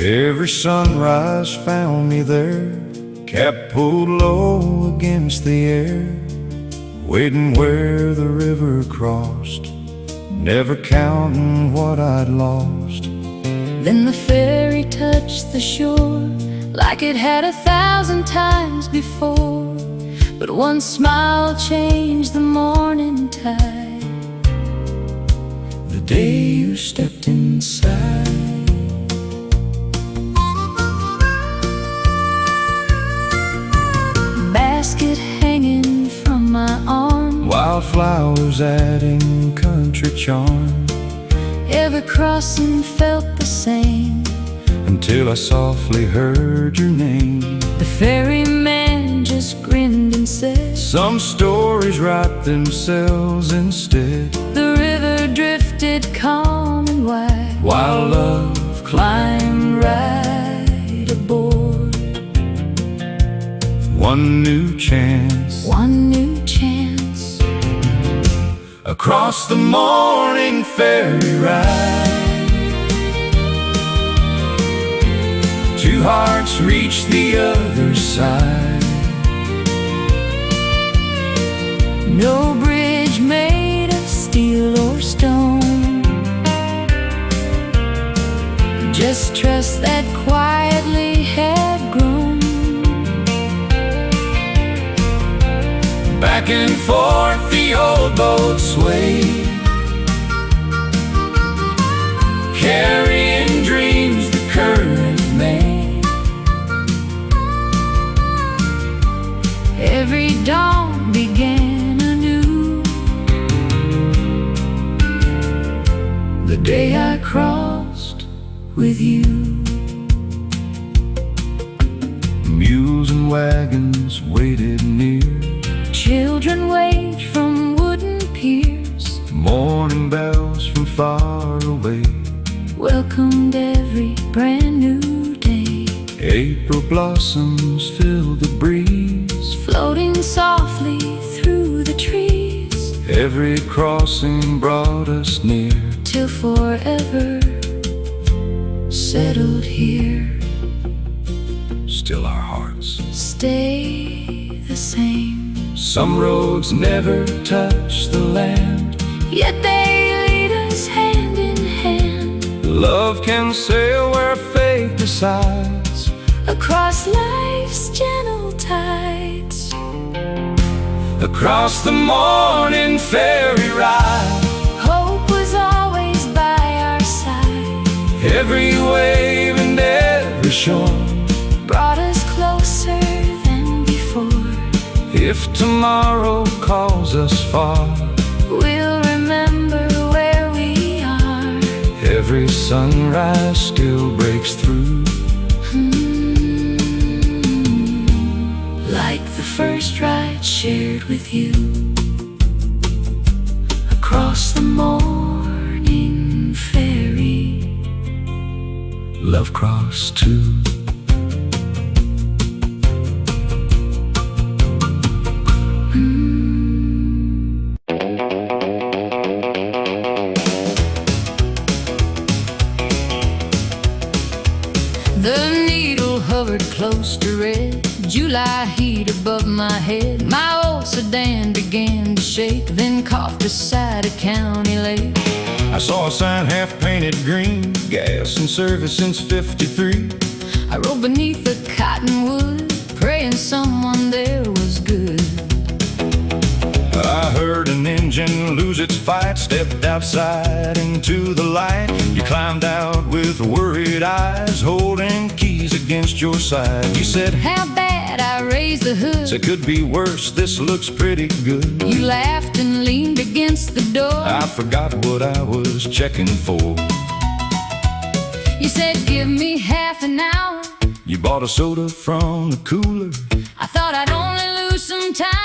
Every sunrise found me there, cap pulled low against the air, waiting where the river crossed, never counting what I'd lost. Then the ferry touched the shore like it had 1,000 times before, but one smile changed the morning tide, the day you stepped inside. Basket hanging from my arm, wildflowers adding country charm. Every crossing felt the same until I softly heard your name. The ferryman just grinned and said, some stories write themselves instead. The river drifted calm and wide, while love climbed right aboard. One new chance, one new chance, across the morning ferry ride. Two hearts reach the other side. No bridge made of steel or stone, just trust that quietly had grown. Back and forth the old boat swayed, carrying dreams the current made. Every dawn began anew, the day I crossed with you. Mules and wagons waited near, children waved from wooden piers, morning bells from far away welcomed every brand new day. April blossoms filled the breeze, floating softly through the trees. Every crossing brought us near, till forever settled here. Still our hearts stay the same. Some roads never touch the land, yet they lead us hand in hand. Love can sail where faith decides, across life's gentle tides. Across the morning ferry ride, hope was always by our side. Every wave and every shore brought us closer than before. If tomorrow calls us far, we'll remember where we are. Every sunrise still breaks through, like the first ride shared with you. Across the morning ferry, love crossed too. The needle hovered close to red, July heat above my head. My old sedan began to shake, then coughed beside a county lake. I saw a sign half painted green, gas in service since '53. I rode beneath the cottonwood, praying someone there was good. I heard an engine lose its fight, stepped outside into the light. You climbed out with worried eyes, holding keys against your side. You said, how bad? I raised the hood. Said, could be worse, this looks pretty good. You laughed and leaned against the door. I forgot what I was checking for. You said, give me half an hour. You bought a soda from the cooler. I thought I'd only lose some time.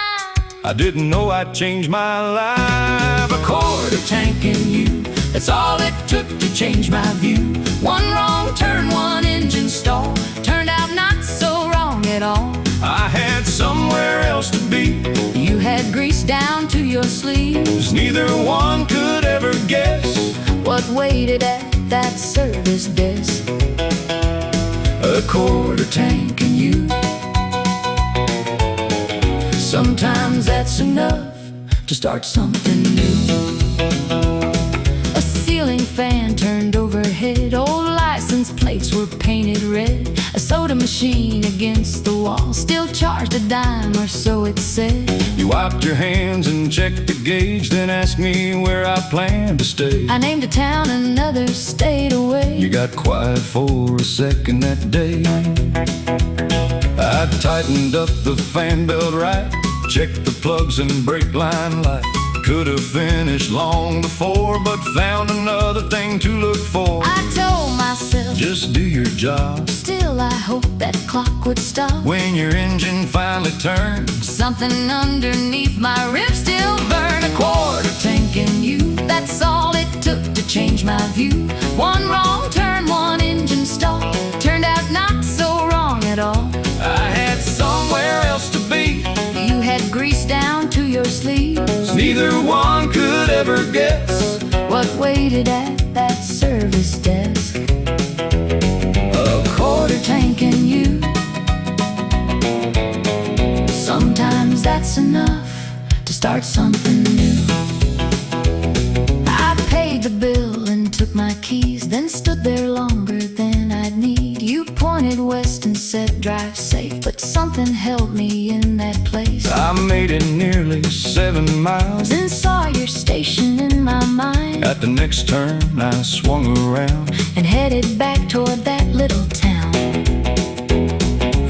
I didn't know I'd change my life. A quarter tank in you, that's all it took to change my view. One wrong turn, one engine stall, turned out not so wrong at all. I had somewhere else to be. You had grease down to your sleeves. Neither one could ever guess what waited at that service desk. a quarter tank in you. Sometimes that's enough to start something new. A ceiling fan turned overhead, old license plates were painted red. A soda machine against the wall still charged a dime, or so it said. You wiped your hands and checked the gauge, then asked me where I planned to stay. I named a town, another stayed away. You got quiet for a second that day. I tightened up the fan belt right, checked the plugs and brake line light. Could have finished long before, but found another thing to look for. I told myself, just do your job. still I hope that clock would stop. When your engine finally turns, Something underneath my ribs still burn. A quarter tank in you, that's all it took to change my view. One wrong turn, one engine stall, turned out not so wrong at all. I had somewhere else to be. You had grease down to your sleeves. Neither one could ever guess What waited at that service desk. A quarter tank in you, sometimes that's enough to start something new. I paid the bill and took my keys, then stood there longer than I'd need. You pointed west and said drive safe, but something held me in that place. I made it nearly 7 miles. Then saw your station in my mind, At the next turn I swung around. and headed back toward that little town.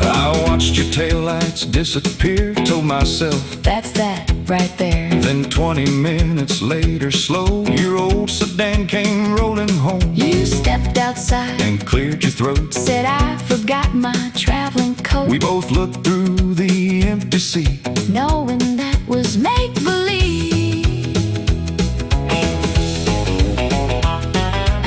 I watched your taillights disappear, told myself That's that right there. then 20 minutes later, slow, your old sedan came rolling home You stepped outside, and cleared your throat. said I forgot my traveling coat. We both looked through the empty seat, Knowing that was make-believe.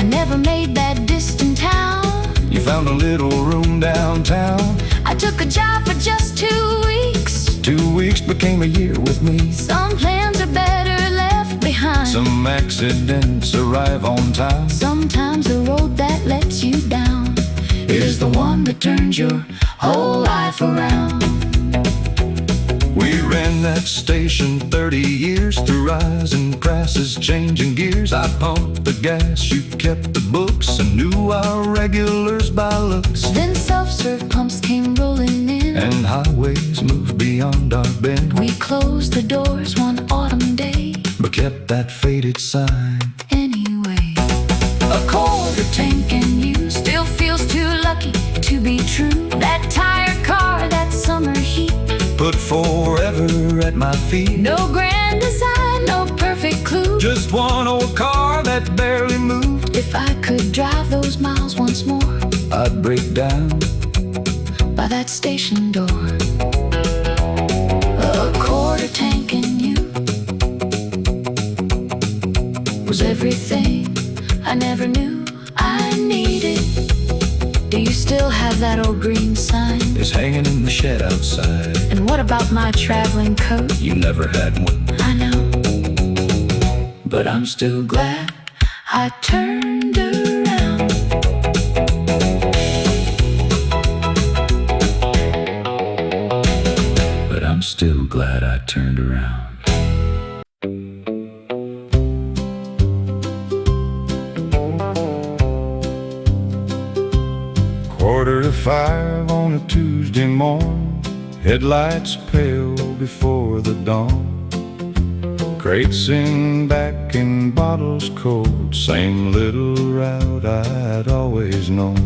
I never made that distant town. you found a little room downtown. I took a job for just 2 weeks. 2 weeks became a year with me. Some plans are better left behind. Some accidents arrive on time. Sometimes the road that lets you down is the one that turns your whole life around. We ran that station 30 years, through rising prices, changing gears. I pumped the gas, you kept the books, and knew our regulars by looks. Then self-serve pumps came rolling in, And highways moved beyond our bend, we closed the doors one autumn day. but kept that faded sign. Anyway, a quarter tank in you still feels too lucky to be true. That tire car, that summer heat, Put forever at my feet. no grand design, no perfect clue. Just one old car that barely moved. If I could drive those miles once more I'd break down. by that station door. A quarter tank in you was everything I never knew I needed. Do you still have that old green sign? It's hanging in the shed outside. And what about my traveling coat? You never had one, I know, but I'm still glad I turned around. But I'm still glad I turned around. Quarter to 5 on a Tuesday morn, headlights pale before the dawn. Crates in back and bottles cold, same little route I'd always known.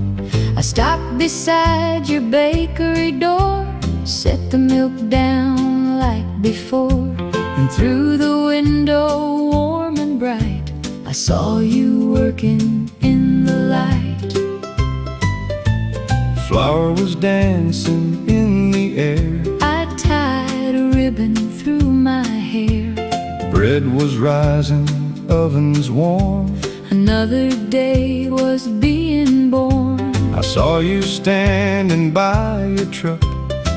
I stopped beside your bakery door, set the milk down like before, and through the window, warm and bright, I saw you working in the light. Flower was dancing in the air, I tied a ribbon through my hair. bread was rising, ovens warm. Another day was being born. I saw you standing by your truck,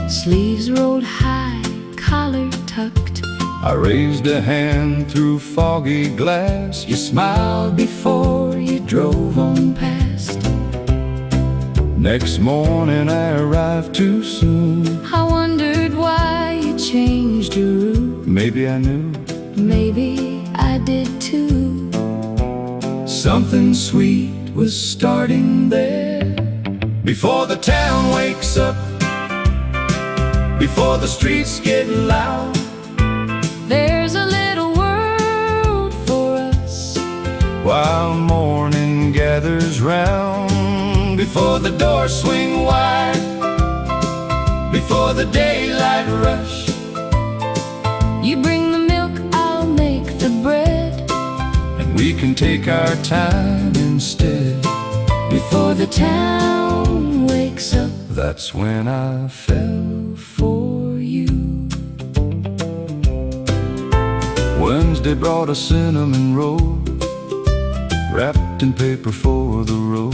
Sleeves rolled high, collar tucked. I raised a hand through foggy glass. You smiled before you drove on past. Next morning I arrived too soon. I wondered why you changed your route. Maybe I knew Maybe I did too. something sweet was starting there. Before the town wakes up, before the streets get loud, There's a little world for us. while morning gathers round. Before the doors swing wide, before the daylight rush, You bring the milk, I'll make the bread. and we can take our time instead. Before the town wakes up, That's when I fell for you. Wednesday brought a cinnamon roll, wrapped in paper for the road.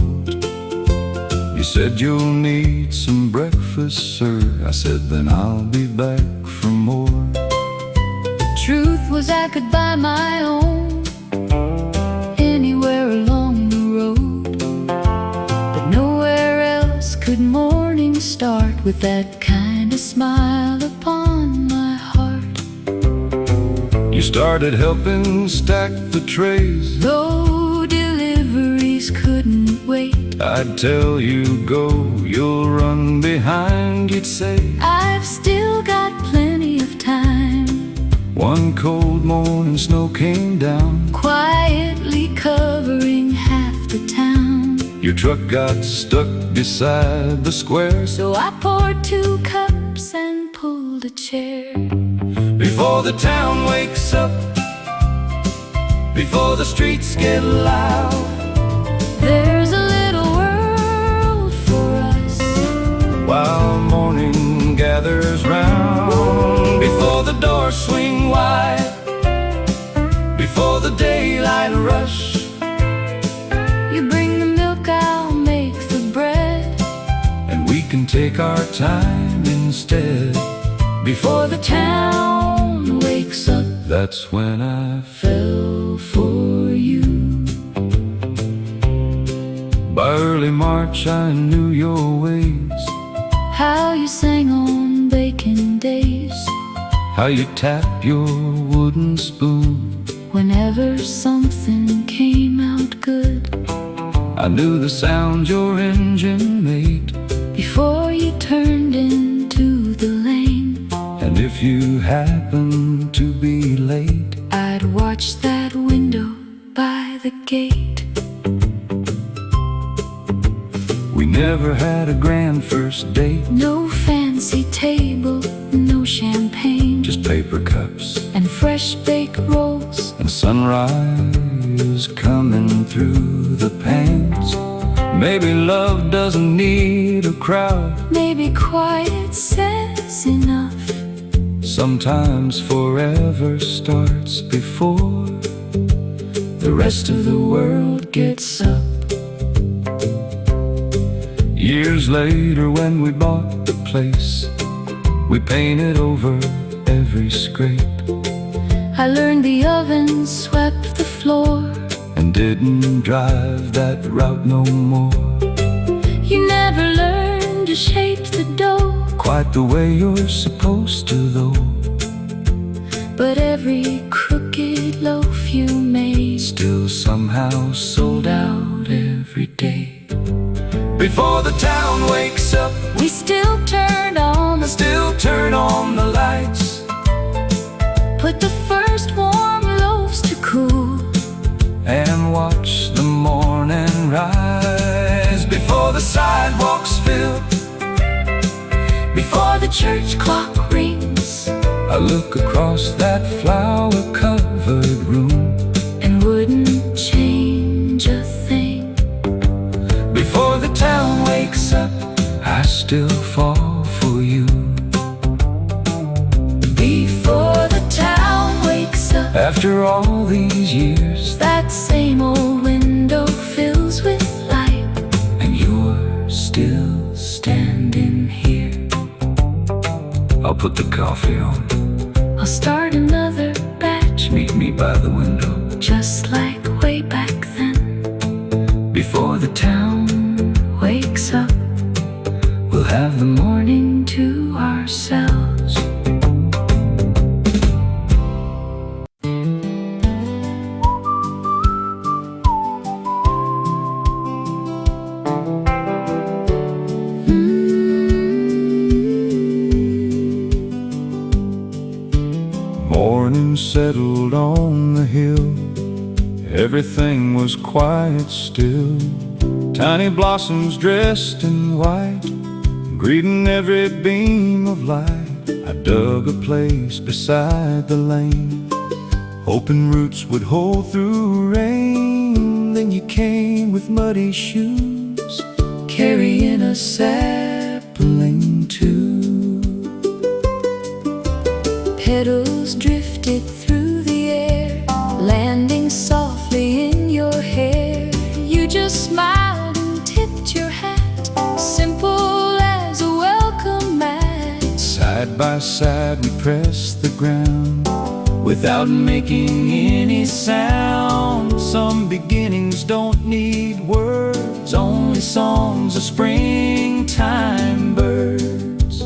You said you'll need some breakfast, sir. I said then I'll be back for more. truth was I could buy my own anywhere along the road, but nowhere else could morning start with that kind of smile upon my heart. You started helping stack the trays. Though deliveries couldn't wait, I'd tell you go, you'll run behind, you'd say. I've still got plenty of time. One cold morning snow came down. Quietly covering half the town. Your truck got stuck beside the square. So I poured 2 cups and pulled a chair. Before the town wakes up, before the streets get loud, There's a little world for us. while morning gathers round. Before the doors swing wide, before the daylight rush, You bring the milk, I'll make the bread. and we can take our time instead. Before the town wakes up, That's when I fell for you. By early March I knew your ways, how you sang on baking days. how you tap your wooden spoon. Whenever something came out good, I knew the sound your engine made. before you turned into the lane, And if you happened to be late, I'd watch that window by the gate. we never had a grand first date. No fancy table, no champagne, Just paper cups and fresh baked rolls. and sunrise coming through the panes. Maybe love doesn't need a crowd. Maybe quiet says enough. Sometimes forever starts before the rest of the world gets up. Years later when we bought the place, we painted over every scrape I learned the oven swept the floor. and didn't drive that route no more. You never learned to shape the dough, Quite the way you're supposed to though. but every crooked loaf you made Still somehow sold out every day. Before the town wakes up, we still turned on the still turn on the lights. put the first warm loaves to cool, And watch the morning rise. Before the sidewalks fill, before the church clock rings, I look across that flower-covered room. and wouldn't change a thing. Before the town wakes up, I still fall for you. Before the town wakes up, After all these years, that same old window fills with light, and you're still standing here. I'll put the coffee on. I'll start another batch, Meet me by the window. just like way back then. Before the town Wakes up, We'll have the morning to ourselves. Morning settled on the hill. Everything was quiet still. Tiny blossoms dressed in white, greeting every beam of light. I dug a place beside the lane, hoping roots would hold through rain. Then you came with muddy shoes, carrying a sapling too. Petals drifted through the air, landing softly in your hair. You just smiled and tipped your hat, simple as a welcome mat. Side by side we pressed the ground, without making any sound. Some beginnings don't need words, only songs of springtime birds.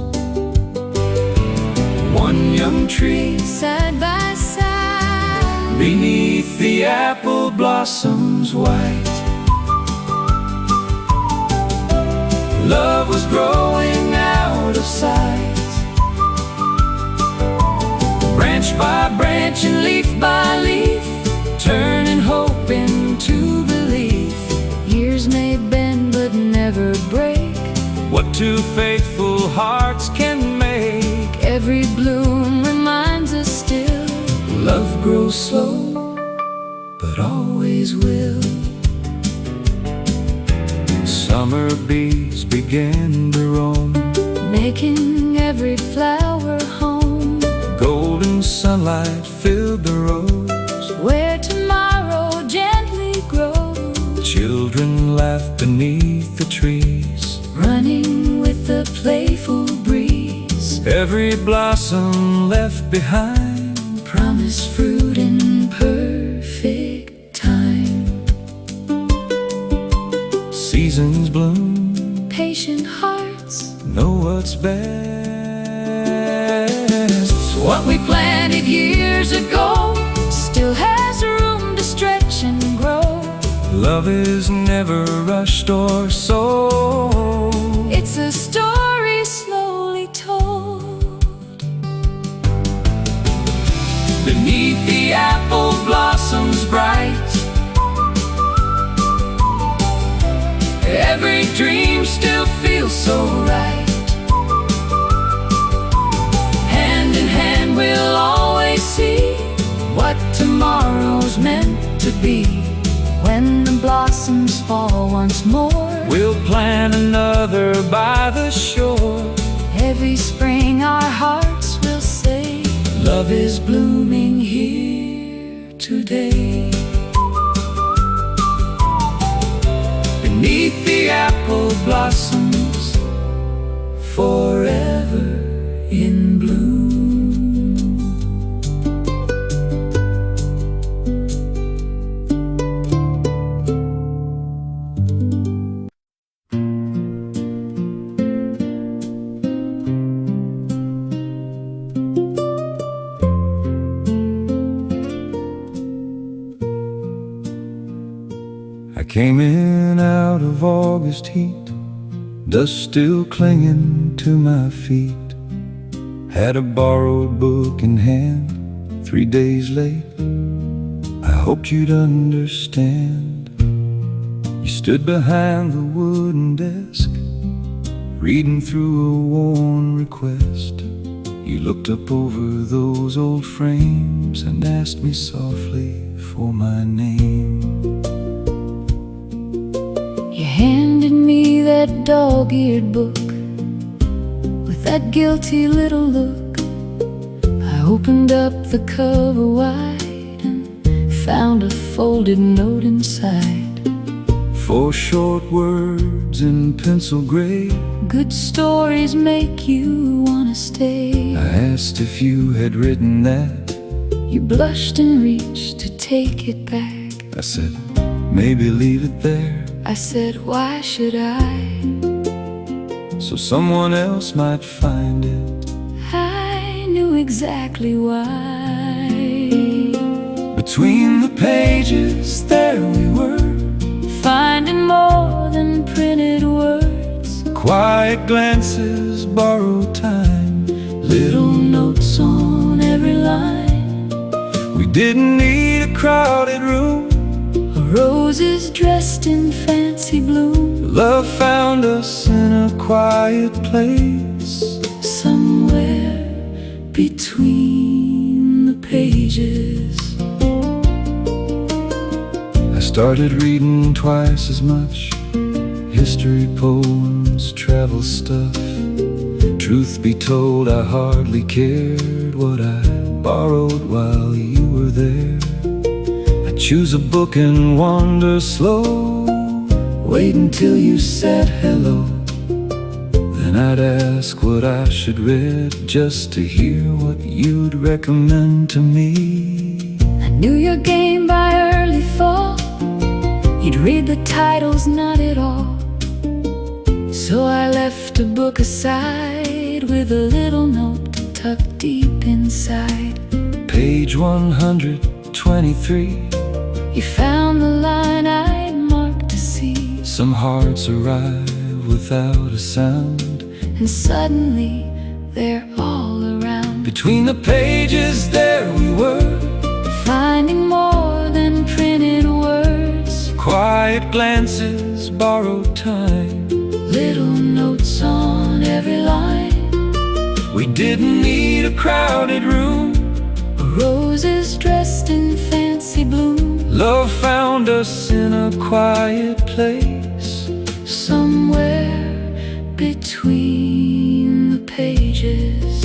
One young tree Side by side, beneath the apple blossoms white. Love was growing out of sight. Branch by branch and leaf by leaf, turning hope into belief. years may bend but never break. What two faithful hearts can make. Every bloom reminds us still, Love grows slow, but always will. Summer bees began to roam, making every flower home. golden sunlight filled the roads. Where tomorrow gently grows, Children laughed beneath the trees, running with the playful breeze. every blossom left behind. Promise fruit in perfect time. Seasons bloom, Patient hearts, know what's best. what we planted years ago still has room to stretch and grow. Love is never rushed or sold. It's a story slowly told. Beneath the apple blossoms bright, every dream still feels so right. Hand in hand we'll always see what tomorrow's meant to be. When the blossoms fall once more, We'll plant another by the shore. every spring our hearts will say, Love is blooming here today. Beneath the apple blossoms, forever in bloom. I came in out of August heat, dust still clinging to my feet. Had a borrowed book in hand, 3 days late. I hoped you'd understand. You stood behind the wooden desk, reading through a worn request. You looked up over those old frames and asked me softly for my name. you handed me that dog-eared book with that guilty little look. I opened up the cover wide and found a folded note inside. 4 short words in pencil gray. Good stories make you wanna stay. I asked if you had written that. You blushed and reached to take it back. I said, maybe leave it there. I said, why should I? so someone else might find it. I knew exactly why. Between the pages there we were, finding more than printed words, quiet glances, borrowed time, little notes on every line. We didn't need a crowded room, roses dressed in fancy bloom. love found us in a quiet place, somewhere between the pages. I started reading twice as much history, poems, travel stuff. Truth be told, I hardly cared what I borrowed while you were there. I'd choose a book and wander slow, wait until you said hello. Then I'd ask what I should read, just to hear what you'd recommend to me. I knew your game by early fall. You'd read the titles, not at all. So I left a book aside, with a little note tucked deep inside. Page 123. You found the line I'd marked to see. Some hearts arrive without a sound, and suddenly they're all around. Between the pages there we were, finding more than printed words, quiet glances, borrowed time, little notes on every line. We didn't need a crowded room, roses dressed in fancy bloom. love found us in a quiet place, somewhere between the pages.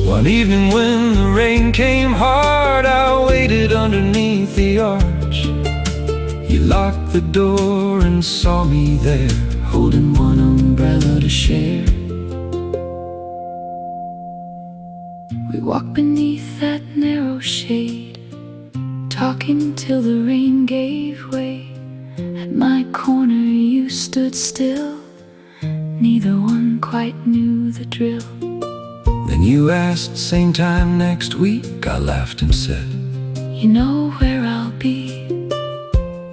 One evening when the rain came hard, I waited underneath the arch. You locked the door and saw me there, holding one umbrella to share. We walked beneath that narrow shade, talking till the rain gave way. At my corner you stood still, neither one quite knew the drill. Then you asked, same time next week. I laughed and said, you know where I'll be.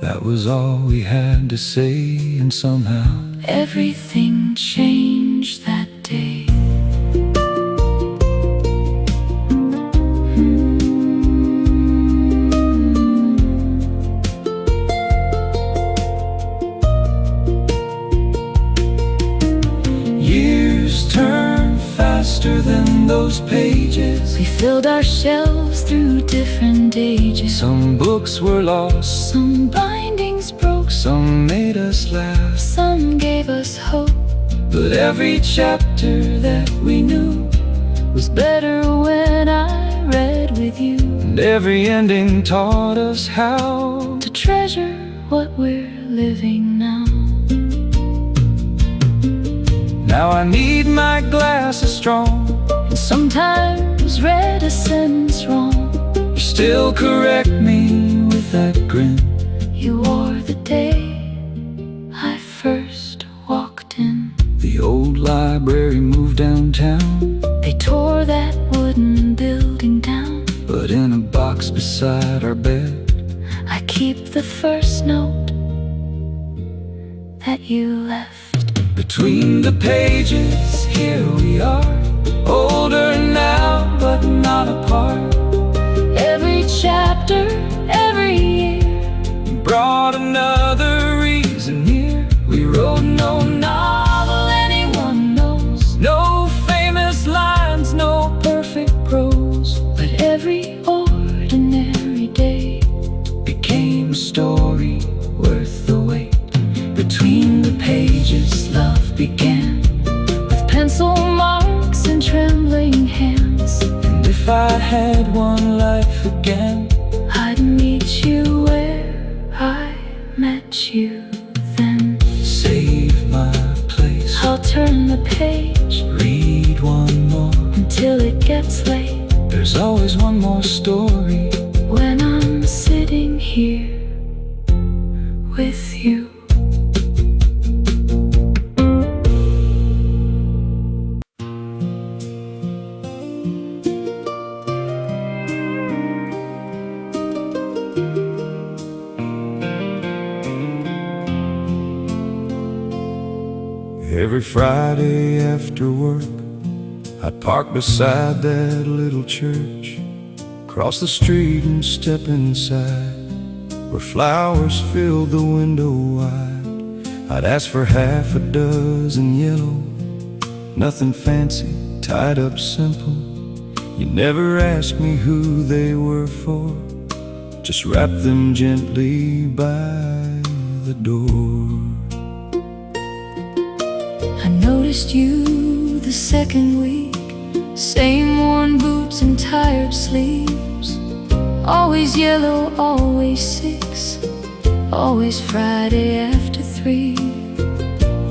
That was all we had to say, and somehow everything changed that day. Years turn faster than those pages. We filled our shelves through different ages. Some books were lost, some bindings broke, some made us laugh, some gave us hope. but every chapter that we knew was better when I read with you. and every ending taught us how to treasure what we're living now. Now I need my glasses strong, and sometimes read a sentence wrong. you still correct me with that grin. You wore the day I first walked in. The old library moved downtown, They tore that wooden building down, but in a box beside our bed I keep the first note that you left. between the pages. Here we are, older now but not apart. Every chapter, every year Brought another reason here. We wrote no novel anyone knows, no famous lines, no perfect prose, but every ordinary day became a story worth the wait. Between the pages, love began, with pencil marks and trembling hands. and if I had one life again, I'd meet you where I met you then. save my place, I'll turn the page, read one more. until it gets late. There's always one more story When I'm sitting here with you. Every Friday after work, I'd park beside that little church, cross the street and step inside, where flowers filled the window wide. I'd ask for half a dozen yellow, nothing fancy, tied up simple. You never asked me who they were for, just wrap them gently by the door. I noticed you the second week, same worn boots and tired sleeves, always yellow, always 6, always Friday after 3.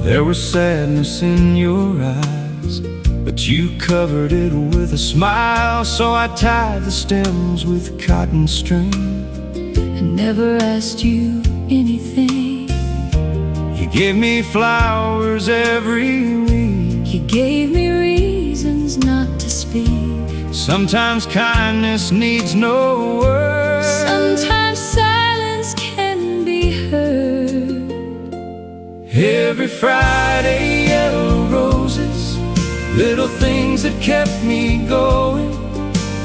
There was sadness in your eyes, but you covered it with a smile. So I tied the stems with cotton string and never asked you anything. You gave me flowers every week. You gave me reasons not to speak. Sometimes kindness needs no words. Sometimes silence can be heard. Every Friday, yellow roses, little things that kept me going,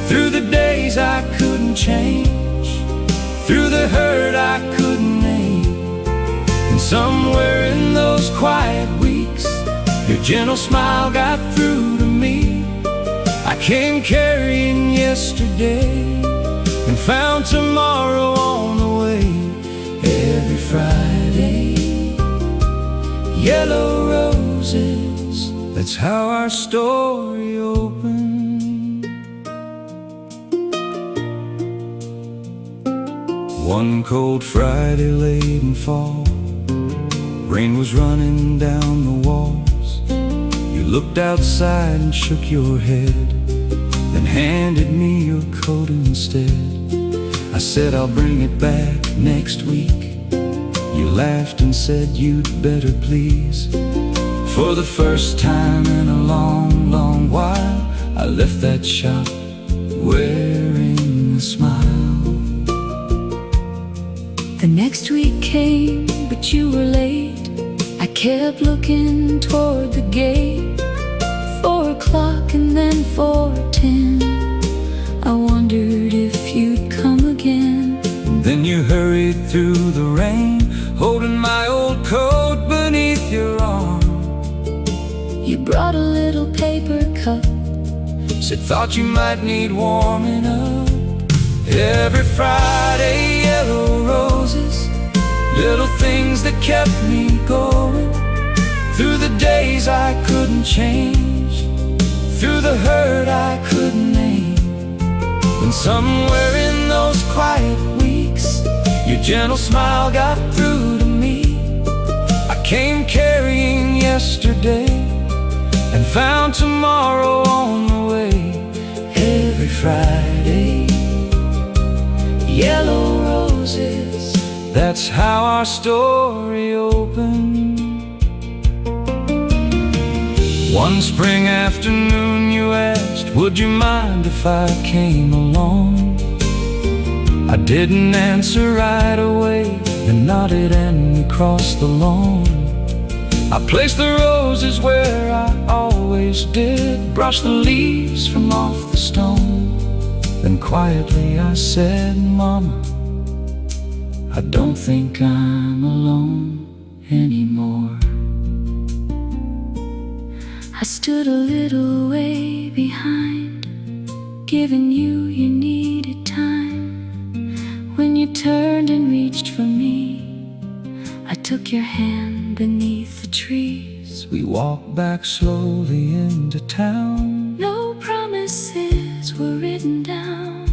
through the days I couldn't change, through the hurt I couldn't name. And somewhere in those quiet weeks, your gentle smile got through to me. I came carrying yesterday and found tomorrow on the way. Every Friday, yellow roses, that's how our story opened. One cold Friday late in fall, rain was running down the walls. You looked outside and shook your head, then handed me your coat instead. I said I'll bring it back next week. You laughed and said you'd better please. For the first time in a long, long while, I left that shop wearing a smile. The next week came, but you were late. I kept looking toward the gate. 4 o'clock and then 4:10. I wondered if you'd come again. Then you hurried through the rain, holding my old coat beneath your arm. You brought a little paper cup, said thought you might need warming up. Every Friday, yellow roses, little things that kept me going, through the days I couldn't change, through the hurt I couldn't name. And somewhere in those quiet weeks, your gentle smile got through to me. I came carrying yesterday and found tomorrow on the way. Every Friday, yellow roses, that's how our story opened. One spring afternoon you asked, would you mind if I came along? I didn't answer right away, then nodded and we crossed the lawn. I placed the roses where I always did, brushed the leaves from off the stone. Then quietly I said, Mama, I don't think I'm alone anymore. I stood a little way behind, giving you your needed time. When you turned and reached for me, I took your hand beneath the trees. We walked back slowly into town. No promises were written down,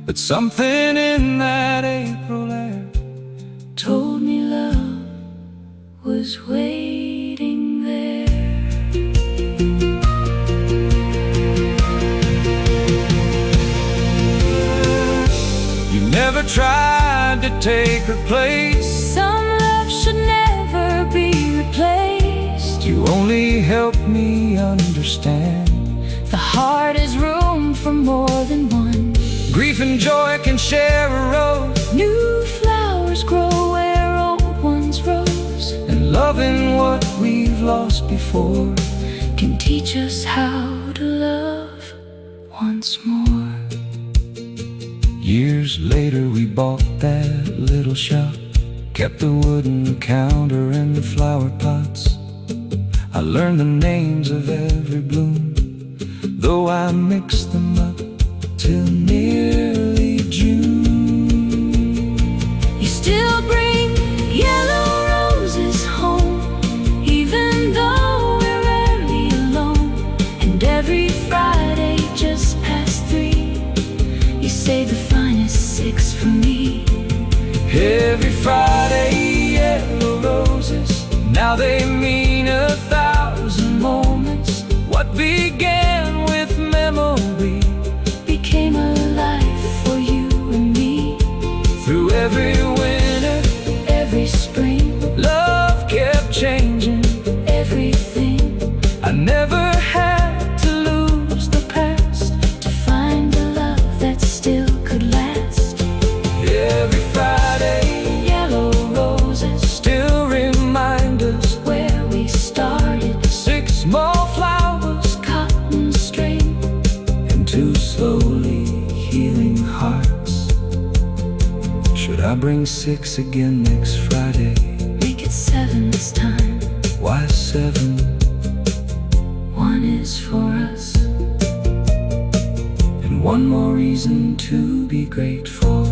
but something in that April air told me love was waiting there. You never tried to take her place. Some love should never be replaced. You only helped me understand the heart is room for more than one. grief and joy can share a rose, New flowers grow where old ones rose. and loving what we've lost before can teach us how to love once more. Years later we bought that little shop, kept the wooden counter and the flower pots. I learned the names of every bloom, though I mixed them up till nearly June. You still bring yellow roses home, even though we're rarely alone. And every Friday just past 3, you say the finest 6 for me. Every Friday, yellow roses, now they mean 1,000 moments. What began with memory became a life for you and me. through every winter, Every spring, love kept changing everything. I never had to lose the past To find a love that still could last. Every Friday, Yellow roses, still remind us where we started. 6 small flowers Cotton string, and 2 slowly healing hearts. Should I bring 6 again next Friday? make it 7 this time. Why 7? 1 is for us. And one more reason to be grateful.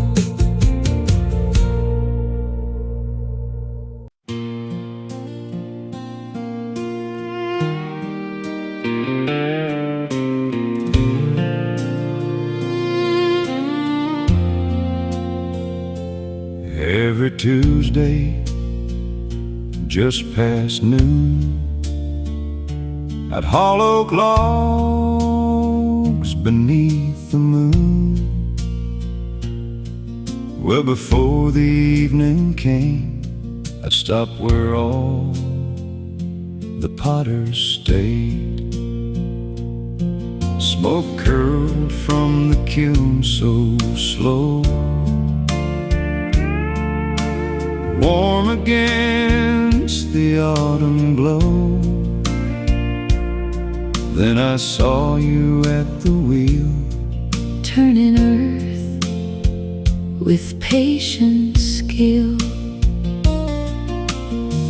Every Tuesday, just past noon, at hollow logs beneath the moon. Well, before the evening came, I'd stop where all the potters stayed. Smoke curled from the kiln so slow, warm against the autumn glow. Then I saw you at the wheel, Turning earth with patient skill.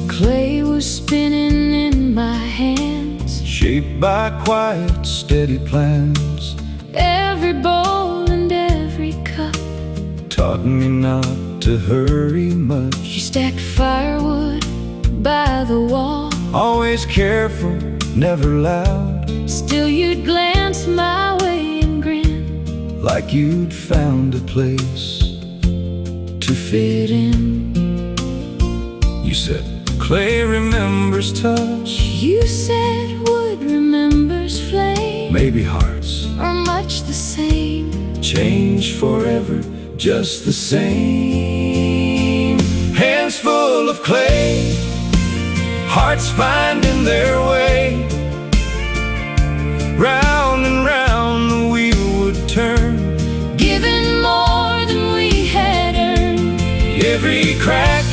Clay was spinning in my hands, shaped by quiet, steady plans. every bowl and every cup. Taught me not to hurry much, You stacked firewood by the wall. always careful, never loud, Still you'd glance my way and grin, like you'd found a place to fit in. You said, clay remembers touch, You said wood remembers flame, maybe hearts are much the same. change forever, just the same. Hands full of clay, hearts finding their way. Round and round the wheel would turn, Given more than we had earned. every crack,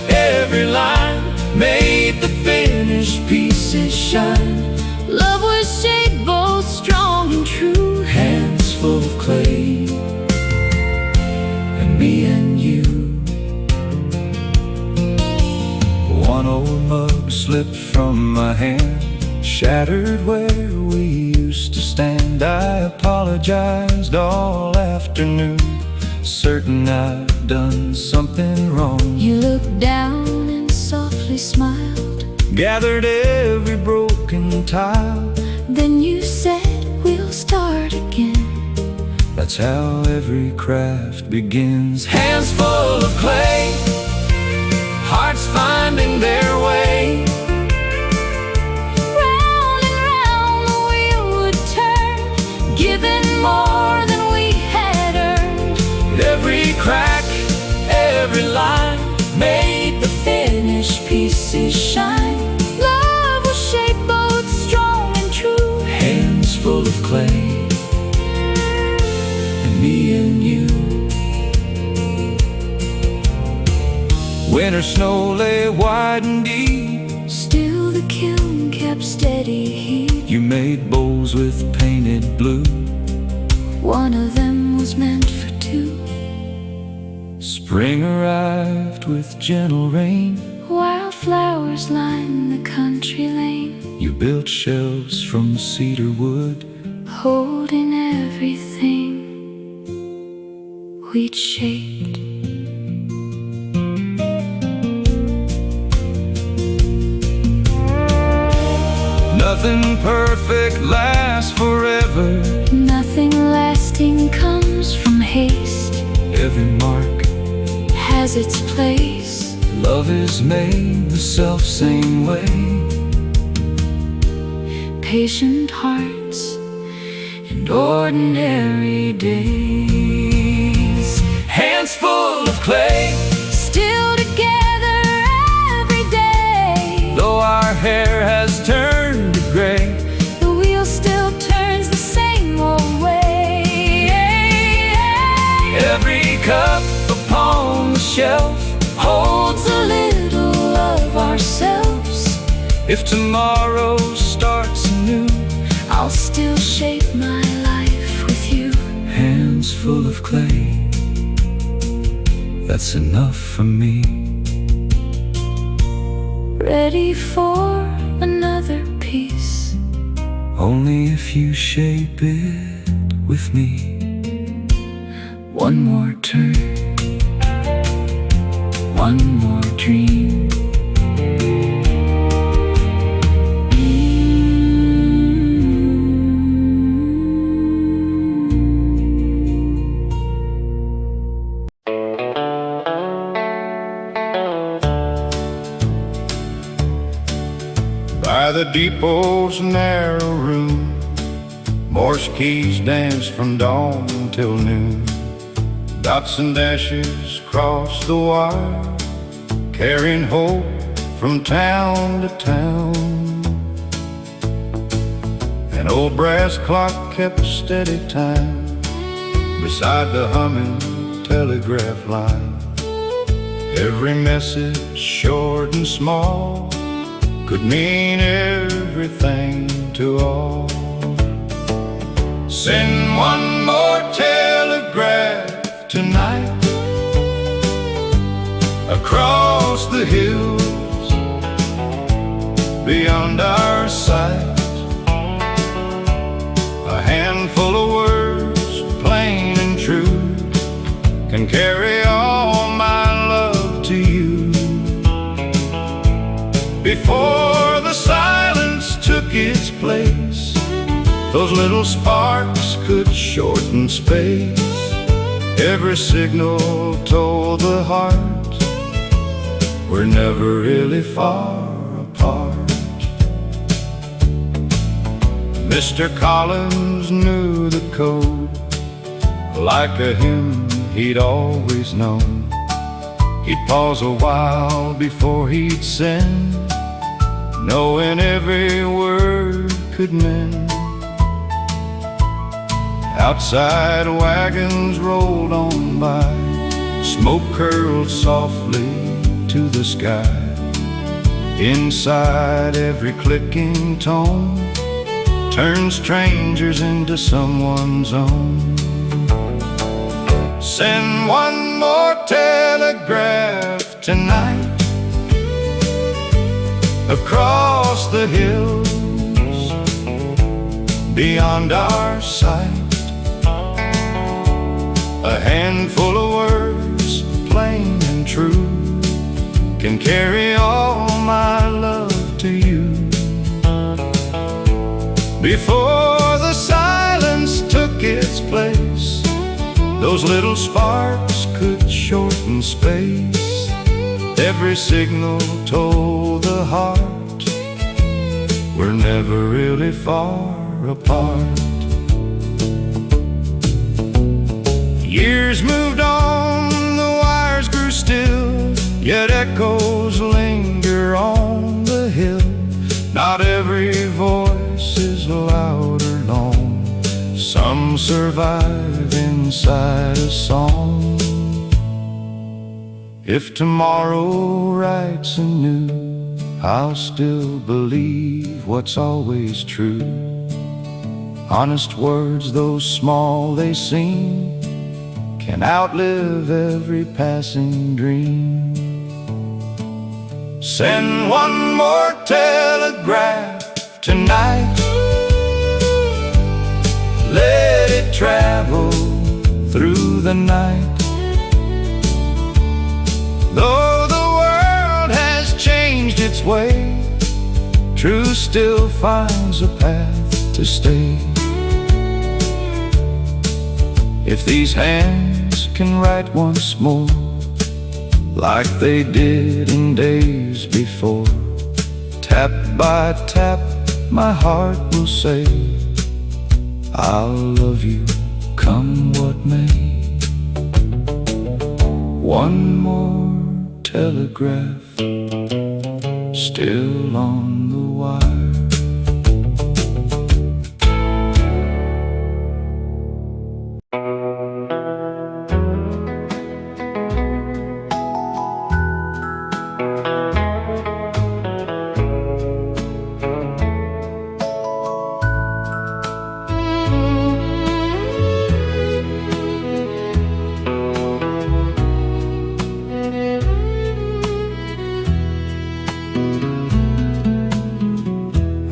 every line made the finished pieces shine. Love was shaped both strong and true. Hands full of clay, and me and you. One old mug slipped from my hand, shattered where we used to stand. I apologized all afternoon, certain I'd done something wrong. You looked down and softly smiled. Gathered every broken tile, Then you said we'll start again. that's how every craft begins. Hands full of clay, hearts finding their way. Round and round the wheel would turn, given more than we had earned. Every crack, every line made the finished pieces shine. Love was shaped both strong and true. Hands full of clay, and me and you. Winter snow lay wide and deep, Still the kiln steady heat. You made bowls with painted blue. One of them was meant for two. Spring arrived with gentle rain. Wildflowers lined the country lane. You built shelves from cedar wood, holding everything we'd shaped. Nothing perfect lasts forever. Nothing lasting comes from haste. Every mark has its place. Love is made the self-same way. Patient hearts and ordinary days. Hands full of clay, Still together every day. though our hair has turned to gray. The wheel still turns the same old way. Every cup upon the shelf Holds a little of ourselves. If tomorrow starts anew, I'll still shape my life with you. hands full of clay, that's enough for me. Ready for another piece. Only if you shape it with me. One more turn, one more dream. By the depot's narrow room, Morse keys dance from dawn till noon. Dots and dashes cross the wire, carrying hope from town to town. An old brass clock kept steady time beside the humming telegraph line. Every message, short and small, could mean everything to all. Send one more telegraph tonight across the hills beyond our sight. A handful of words, plain and true, can carry all my love to you. Before the silence took its place, those little sparks could shorten space. Every signal told the heart we're never really far apart. Mr. Collins knew the code like a hymn he'd always known. He'd pause a while before he'd send, knowing every word could mend. Outside wagons rolled on by, smoke curled softly to the sky. Inside every clicking tone turned strangers into someone's own. Send one more telegraph tonight across the hills beyond our sight. A handful of words, plain and true, can carry all my love to you. Before the silence took its place, those little sparks could shorten space. Every signal told the heart we're never really far apart. Years moved on, the wires grew still, yet echoes linger on the hill. Not every voice is loud or long, some survive inside a song. If tomorrow writes anew, I'll still believe what's always true. Honest words, though small they seem, can outlive every passing dream. Send one more telegraph tonight. Let it travel through the night. Though the world has changed its way, truth still finds a path to stay. If these hands can write once more, like they did in days before, tap by tap my heart will say, I'll love you come what may. One more telegraph still on the wire.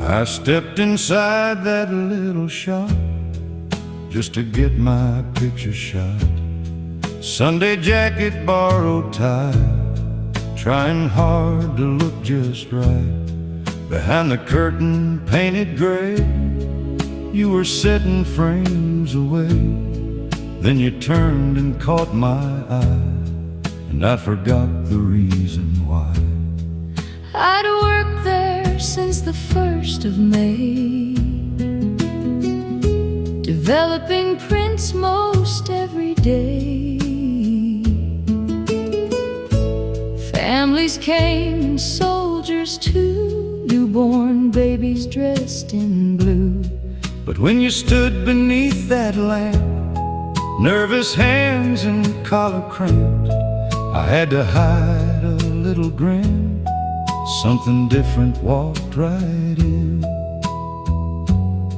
I stepped inside that little shop just to get my picture shot. Sunday jacket, borrowed tie, trying hard to look just right. Behind the curtain, painted gray, you were setting frames away. Then you turned and caught my eye, and I forgot the reason why. I'd worked there since the 1st of May, developing prints most every day. Families came and soldiers too, newborn babies dressed in blue. But when you stood beneath that lamp, nervous hands and collar cramped, I had to hide a little grin. Something different walked right in.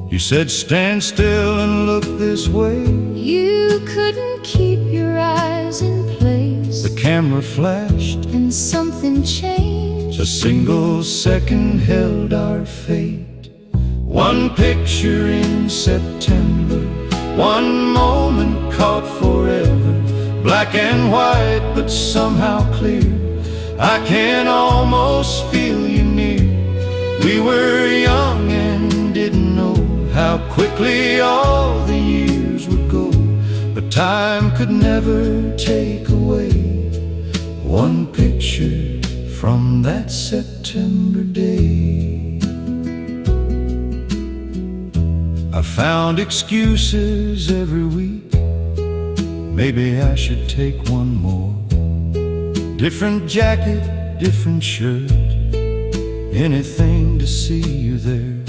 You said, stand still and look this way. You couldn't keep your eyes in place. The camera flashed and something changed. A single second held our fate. One picture in September, one moment caught forever. Black and white but somehow clear, I can almost feel you near. We were young and didn't know how quickly all the years would go, but time could never take away one picture from that September day. I found excuses every week. Maybe I should take one more. Different jacket, different shirt, anything to see you there.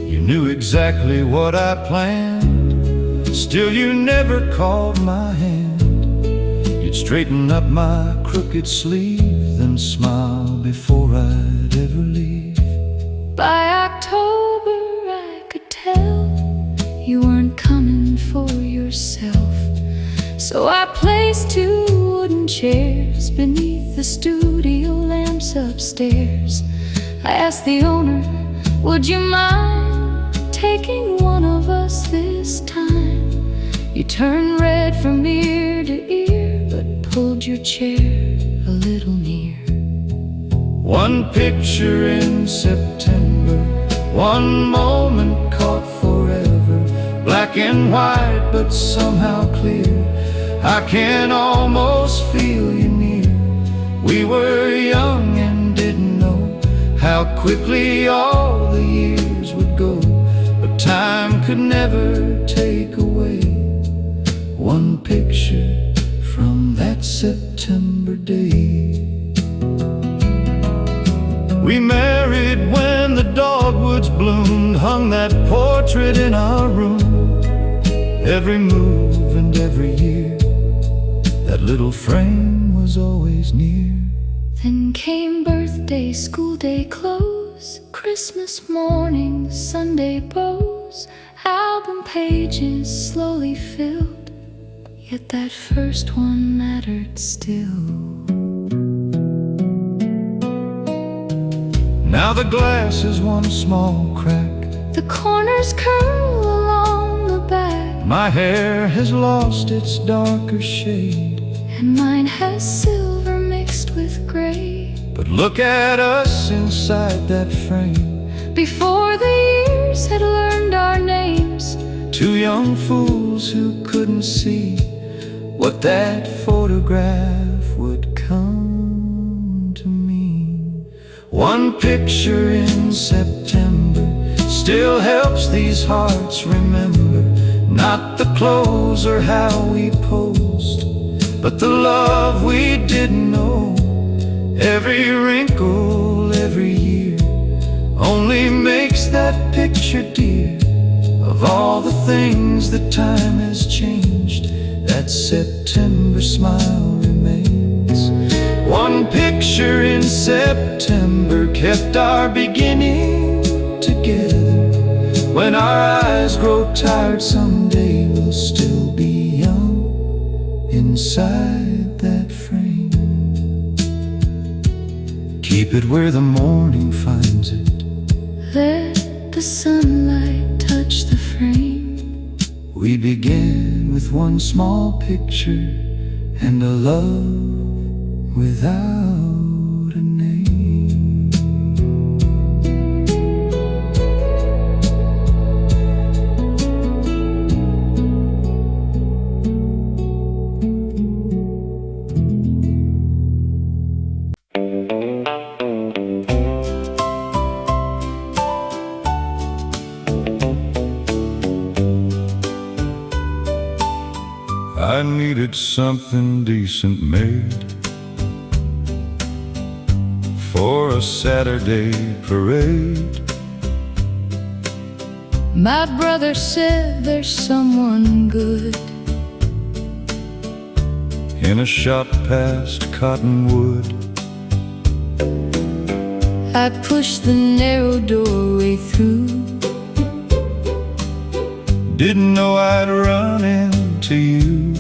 You knew exactly what I planned, still you never called my hand. You'd straighten up my crooked sleeve, then smile before I'd ever leave. By October I could tell you weren't coming for yourself, so I placed 2 wooden chairs beneath the studio lamps upstairs. I asked the owner, would you mind taking one of us this time? You turned red from ear to ear, but pulled your chair a little near. One picture in September, one moment caught forever. Black and white but somehow clear, I can almost feel you near. We were young and didn't know how quickly all the years would go, but time could never take away one picture from that September day. We married when the dogwoods bloomed, hung that portrait in our room. Every move and every year, that little frame was always near. Then came birthday, school day close, Christmas morning, Sunday bows, album pages slowly filled, yet that first one mattered still. Now the glass is one small crack, The corners curl along the back, my hair has lost its darker shade, and mine has silver mixed with gray. but look at us inside that frame. Before the years had learned our names, Two young fools who couldn't see what that photograph would come to mean. One picture in September still helps these hearts remember, not the clothes or how we posed, but the love we didn't know. Every wrinkle, every year only makes that picture dear. Of all the things that time has changed, that September smile remains. One picture in September kept our beginning together. When our eyes grow tired someday, we'll still be young inside that frame. Keep it where the morning finds it. let the sunlight touch the frame. We begin with one small picture and a love without a name. I needed something decent made for a Saturday parade. My brother said there's someone good In a shop past Cottonwood, I pushed the narrow doorway through. didn't know I'd run into you.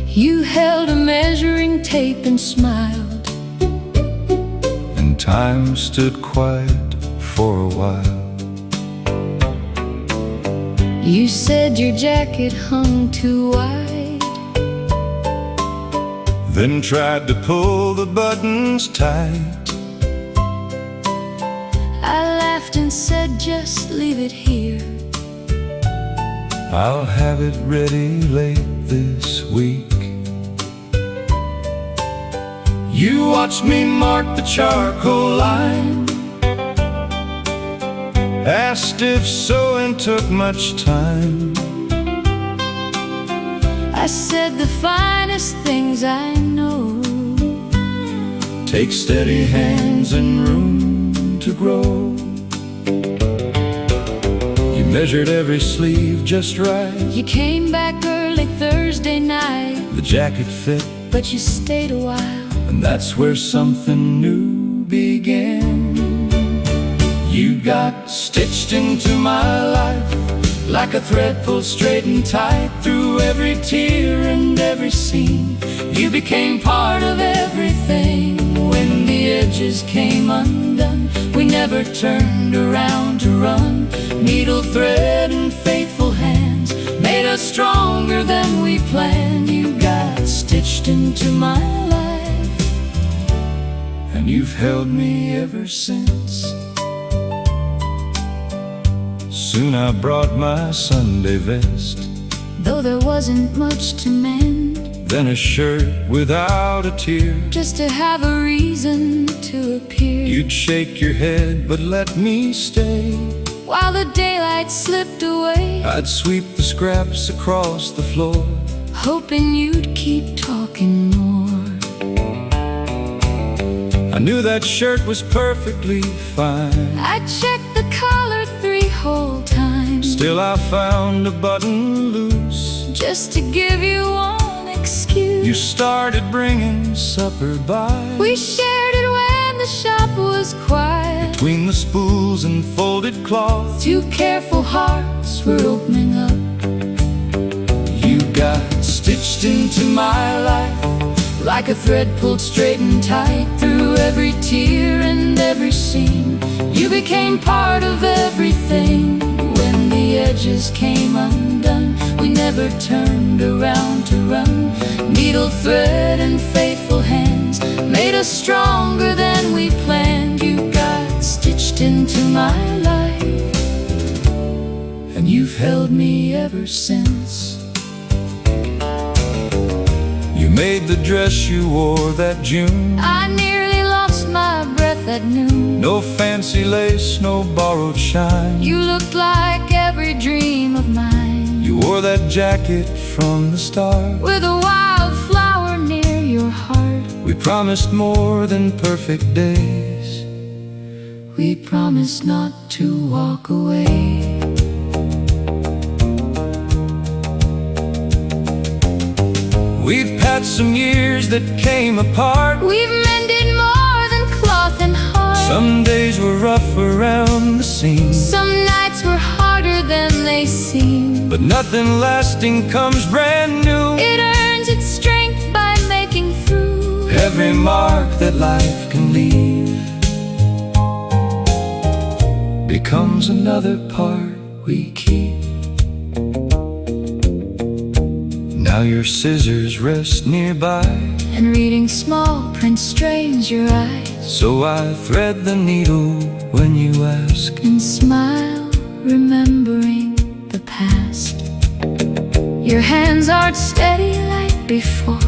You held a measuring tape and smiled. And time stood quiet for a while. You said your jacket hung too wide. Then tried to pull the buttons tight. I laughed and said, just leave it here. I'll have it ready late this week. You watched me mark the charcoal line, asked if sewing took much time. I said the finest things I know Take steady hands and room to grow. You measured every sleeve just right. You came back early Thursday night, The jacket fit, but you stayed a while. and that's where something new began. You got stitched into my life like a thread pulled straight and tight through every tear and every scene. You became part of everything. When the edges came undone, we never turned around to run. Needle, thread, and faithful hands made us stronger than we planned. You got stitched into my life, and you've held me ever since. Soon I brought my Sunday vest, Though there wasn't much to mend, then a shirt without a tear. just to have a reason to appear. You'd shake your head but let me stay. While the daylight slipped away, I'd sweep the scraps across the floor, hoping you'd keep talking more. I knew that shirt was perfectly fine. I checked the collar 3 whole times, Still I found a button loose. just to give you one excuse. You started bringing supper by. We shared it when the shop was quiet. Between the spools and folded cloth, Two careful hearts were opening up. you got stitched into my life Like a thread pulled straight and tight. Through every tear and every scene, you became part of everything. When the edges came undone, we never turned around to run. Needle thread and faithful hands made us stronger than we planned. You got stitched into my life, and you've held me ever since. You made the dress you wore that June. I nearly lost my breath at noon. No fancy lace, no borrowed shine. You looked like every dream of mine. You wore that jacket from the start. With a wildflower near your heart. We promised more than perfect days. We promised not to walk away. We've passed some years that came apart. We've mended more than cloth and heart. Some days were rough around the seams, Some nights were harder than they seem. but nothing lasting comes brand new. It earns its strength by making through Every mark that life can leave becomes another part we keep. Now your scissors rest nearby, And reading small print strains your eyes. so I thread the needle when you ask. And smile, remembering the past. Your hands aren't steady like before.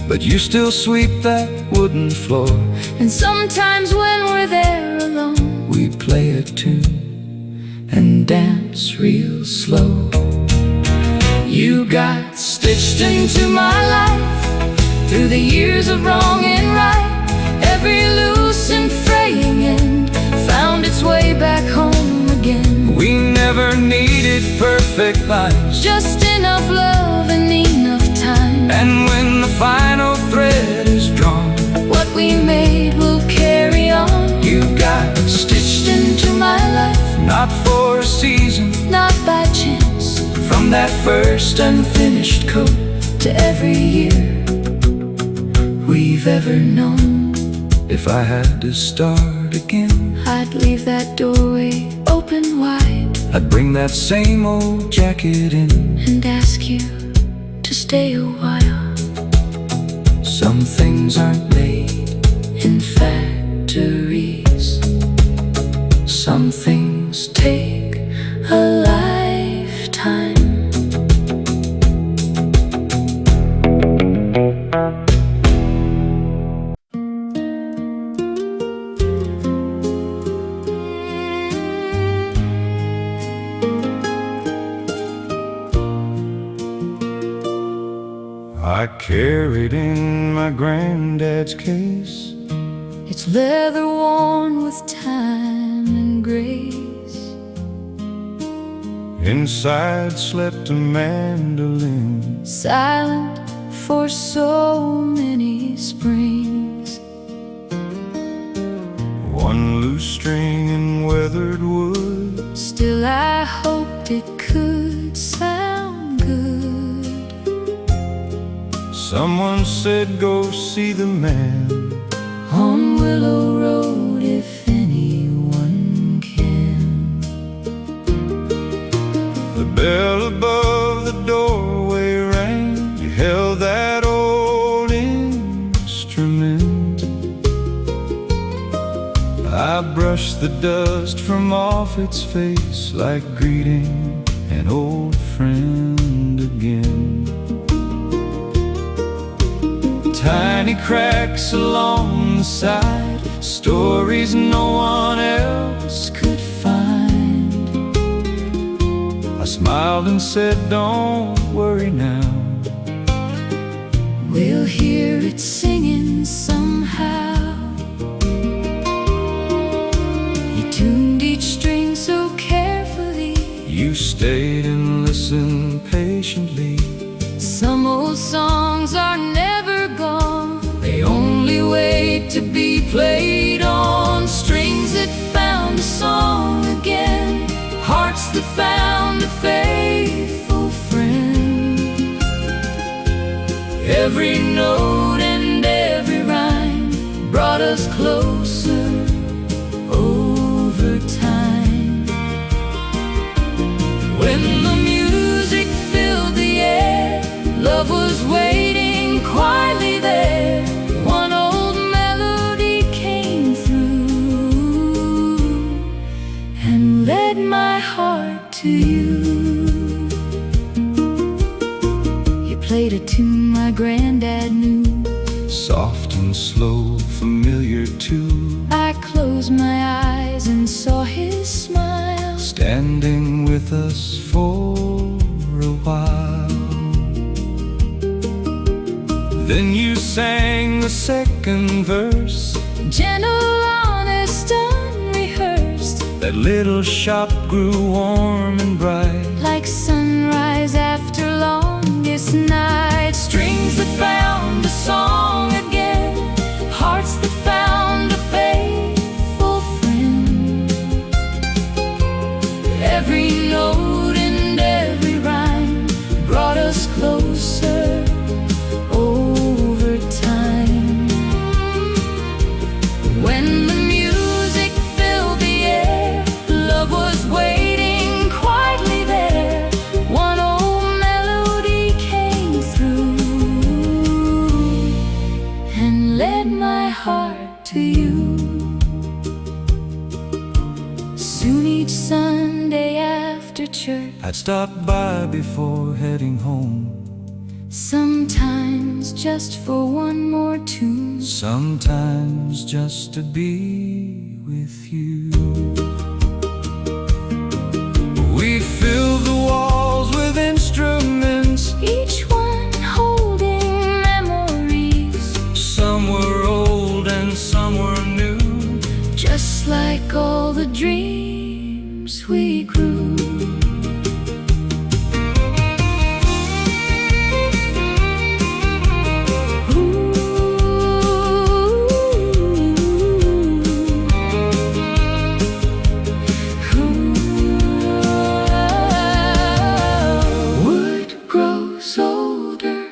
But you still sweep that wooden floor. And sometimes when we're there alone, We play a tune and dance real slow. You got stitched into my life through the years of wrong and right. Every loose and fraying end found its way back home again. We never needed perfect lines, Just enough love and enough time. and when the final thread is drawn, What we made will carry on. you got stitched Into my life, not for a season, not by chance. from that first unfinished coat To every year we've ever known. If I had to start again, I'd leave that doorway open wide. I'd bring that same old jacket in. And ask you to stay a while. Some things aren't made In factories, some things take a lifetime. I carried in my granddad's case. It's leather worn with time and grace. Inside slept a mandolin. Silent for so many springs. One loose string in weathered wood. Still I hoped it could sound good. Someone said go see the man On Willow Road, if anyone can. The bell above the doorway rang. He held that old instrument. I brushed the dust from off its face, like greeting an old friend again. Tiny cracks along the side, stories no one else could find. I smiled and said, don't worry now. We'll hear it singing somehow. He tuned each string so carefully. You stayed and listened patiently. Some old songs are played on strings that found a song again, hearts that found a faithful friend. Every note and every rhyme brought us closer over time. When the music filled the air, love was waiting quietly there. One old melody came through and led my heart to you. You played a tune my granddad knew, soft and slow, familiar too. I closed my eyes and saw his smile, standing with us for a while. Then you sang the second verse, gentle, honest, unrehearsed. that little shop grew warm and bright, Like sunrise after longest night. Strings that found a song again, hearts that found a faithful friend. Every note and every rhyme brought us closer over time. When the music filled the air, love was waiting quietly there. One old melody came through and led my heart to you. Soon each Sunday after church, I'd stop by before heading home, sometimes just for one more tune, sometimes just to be with you. We filled the walls with instruments, each one holding memories. some were old and some were new, Just like all the dreams we grew. Wood grows older,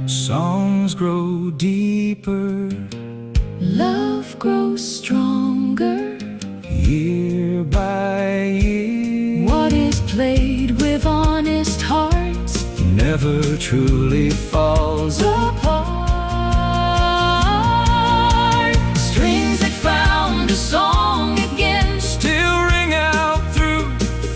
songs grow deeper, love grows stronger. year by year. What is played with honest hearts Never truly falls apart. Strings that found a song again, still ring out through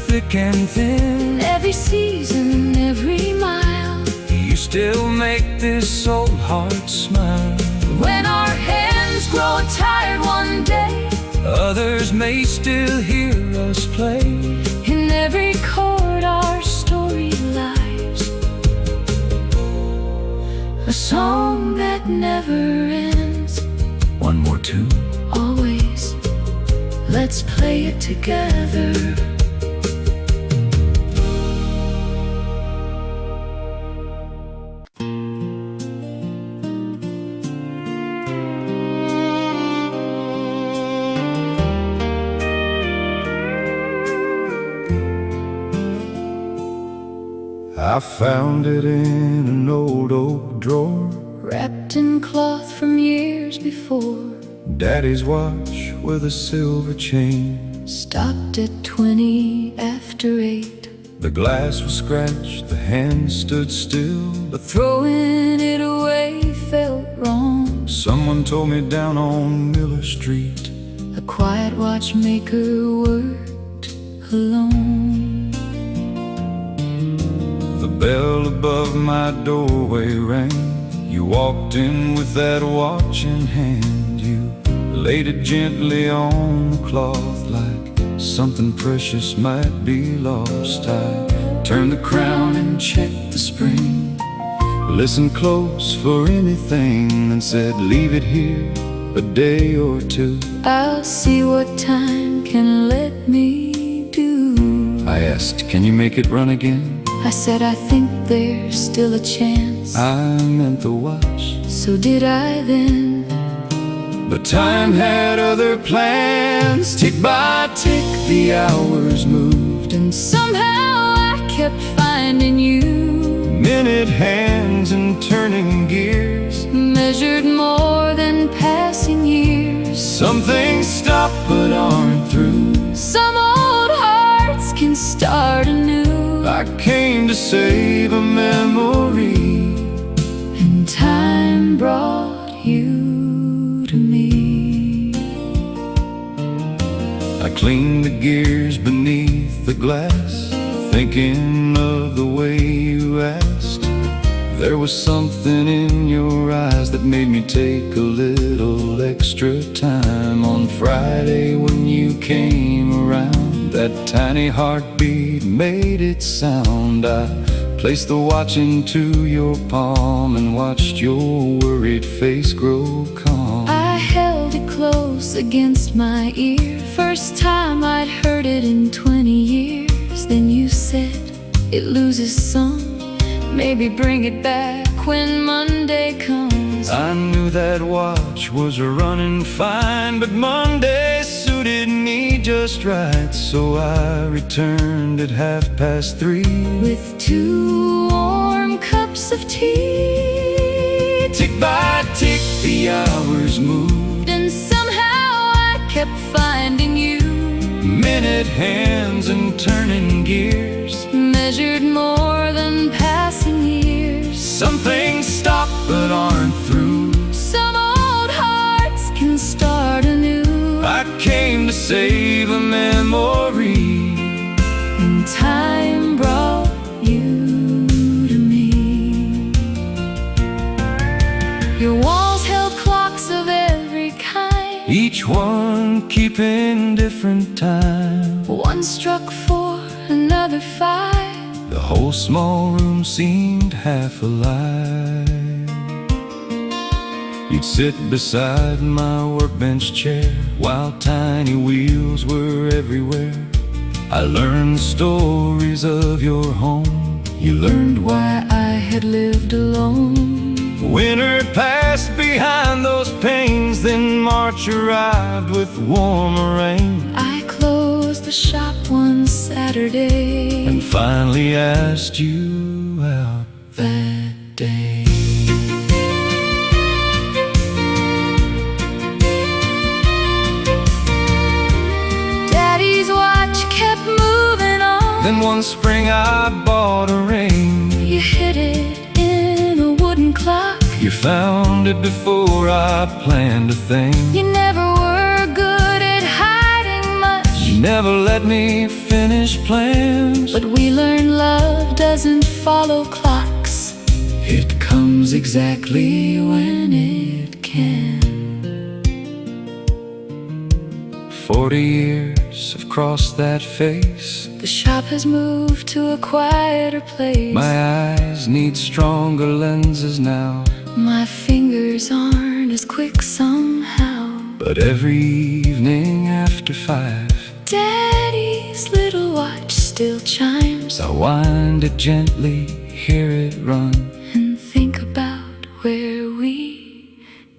thick and thin. every season, every mile. You still make this old heart smile. When our hands grow tired one day, Others may still hear us play. in every chord our story lies, a song that never ends. One more tune. Always, let's play it together. I found it in an old oak drawer, Wrapped in cloth from years before, Daddy's watch with a silver chain. stopped at 20 after 8. The glass was scratched, the hand stood still, but Throwing it away felt wrong. someone told me down on Miller Street, A quiet watchmaker worked alone. the bell above my doorway rang. You walked in with that watch in hand. You laid it gently on the cloth like something precious might be lost. I turned the crown and checked the spring, listened close for anything, and said, leave it here a day or two. I'll see what time can let me do. I asked, can you make it run again? I said, I think there's still a chance. I meant the watch, So did I then. But time had other plans. Tick by tick the hours moved, and somehow I kept finding you. Minute hands and turning gears, Measured more than passing years. some things stop but aren't through. Some old hearts can start anew. I came to save a memory, And time brought you to me. I cleaned the gears beneath the glass, thinking of the way you asked. There was something in your eyes that made me take a little extra time. On Friday when you came around, that tiny heartbeat made it sound. I placed the watch into your palm and watched your worried face grow calm. I held it close against my ear. First time I'd heard it in 20 years. Then you said, it loses some, maybe bring it back when Monday comes. I knew that watch was running fine, but Monday suited me just right. So I returned at 3:30 with 2 warm cups of tea. Tick by tick the hours moved, And somehow I kept finding you. Minute hands and turning gears, Measured more than passing years. some things stop but aren't through. Some old hearts can start anew. I came to save a memory, And time brought you to me. Your walls held clocks of every kind. each one keeping different time. One struck 4, another 5. The whole small room seemed half alive. You'd sit beside my workbench chair while tiny wheels were everywhere. I learned stories of your home. You learned why I had lived alone. winter passed behind those panes. Then March arrived with warmer rain, I closed the shop one Saturday and finally asked you out that day. Daddy's watch kept moving on. Then one spring I bought a ring. You hid it in a wooden clock. You found it before I planned a thing. You never were good at hiding much. You never let me finish plans. But we learned love doesn't follow clocks. It comes exactly When it can. 40 years have crossed that face. The shop has moved to a quieter place. My eyes need stronger lenses now, My fingers aren't as quick somehow. but every evening after 5, Daddy's little watch still chimes. I wind it gently, hear it run. And think about where we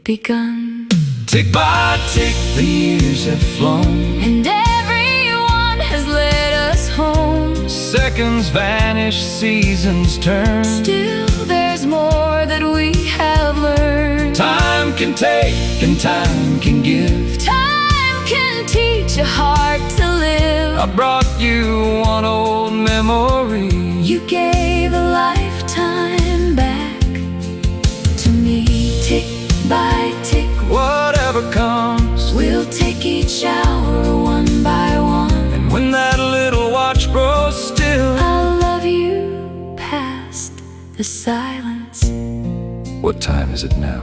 begun. Tick by tick the years have flown. And everyone has led us home. Seconds vanish, seasons turn. Still there's more that we have learned. Time can take and time can give. Time can teach a heart to live. I brought you one old memory. You gave a lifetime back to me. Tick by tick, Whatever comes, we'll take each hour one by one. and when that little watch grows still, I'll love you past the silence. what time is it now?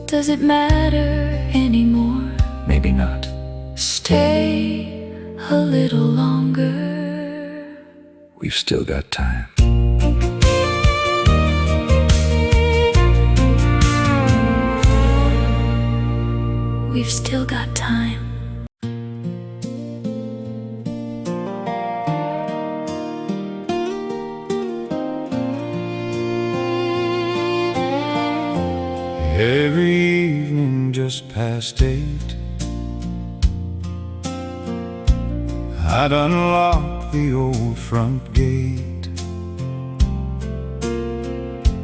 Does it matter anymore? Maybe not. Stay a little longer. We've still got time. We've still got time. Every evening just 8:30, I'd unlock the old front gate,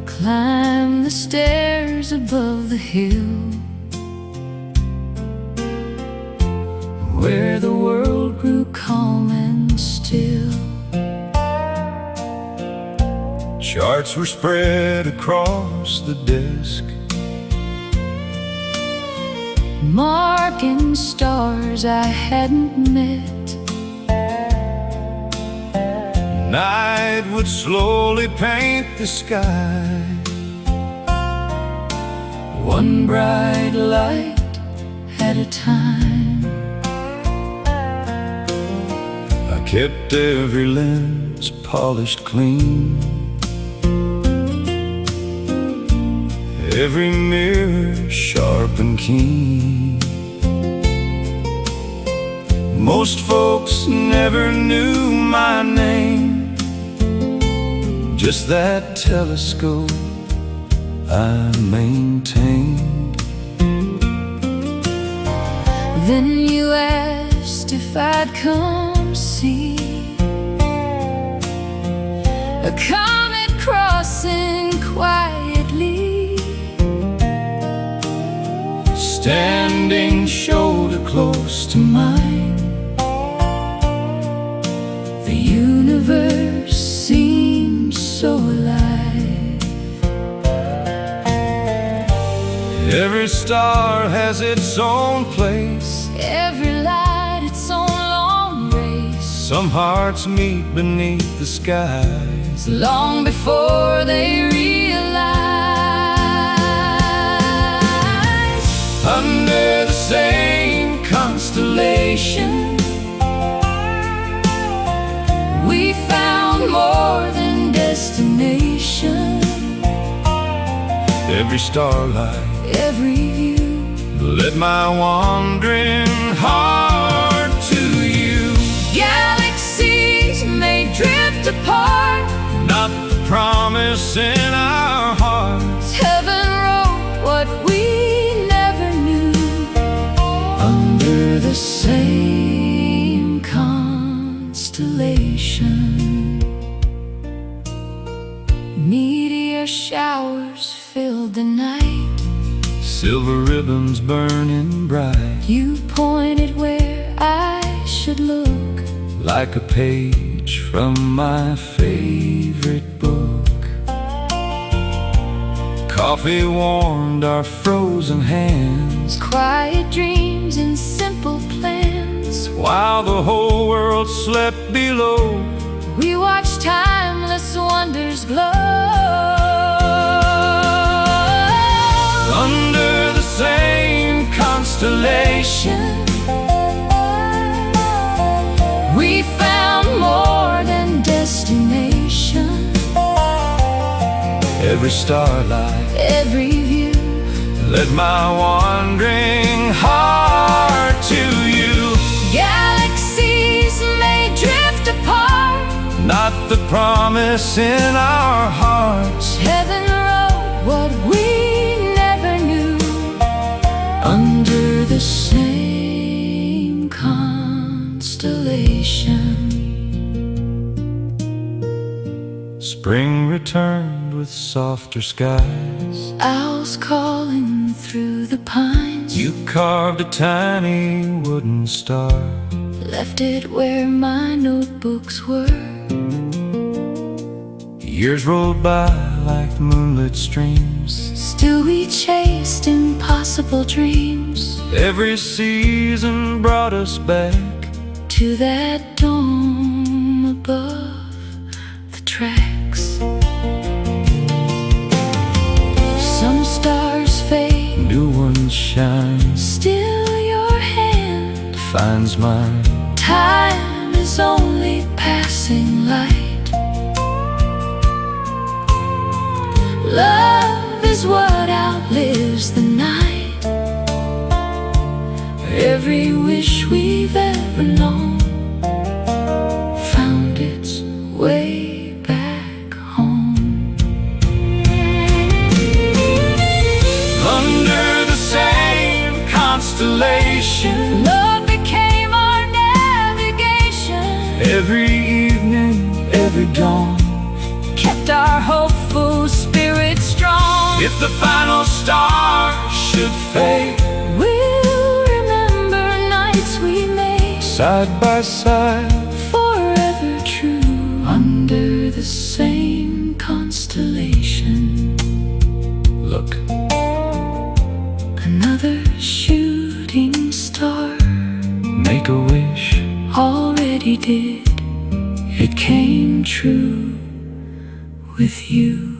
climb the stairs above the hill, where the world grew calm and still. Charts were spread across the desk, marking stars I hadn't met. Night would slowly paint the sky, one bright light at a time. I kept every lens polished clean, every mirror sharp and keen. Most folks never knew my name, just that telescope I maintained. Then you asked if I'd come see a comet crossing quietly, Standing shoulder close to mine, the universe seemed so alive. every star has its own place, Every light its own long race, some hearts meet beneath the skies, long before they realize. under the same constellation. We found more than destination. Every starlight Every view led my wandering heart to you. galaxies may drift apart, Not the promise in our hearts, heaven wrote what we never knew. Under the same constellation, meteor showers filled the night. silver ribbons burning bright, You pointed where I should look, like a page from my favorite book. Coffee warmed our frozen hands, quiet dreams and simple plans. while the whole world slept below. We watched timeless wonders glow. Under the same constellation, We found more than destination. every starlight Every view led my wandering heart to you. galaxies may drift apart, Not the promise in our hearts, heaven wrote what we never knew. Under the same constellation, spring returned with softer skies. owls calling through the pines. You carved a tiny wooden star, left it where my notebooks were. years rolled by like moonlit streams. Still we chased impossible dreams, Every season brought us back to that dome above the tracks. Some stars fade, new ones shine, still your hand finds mine. Time is only passing light. Love is what outlives the night. Every wish we've ever known found its way back home. Under the same constellation. Love became our navigation. Every evening, every dawn, Kept our hopeful spirit strong. if the final star should fade, We'll remember nights we made, side by side, forever true, under the same constellation. look, Another shooting star make a wish, already did. It came true with you.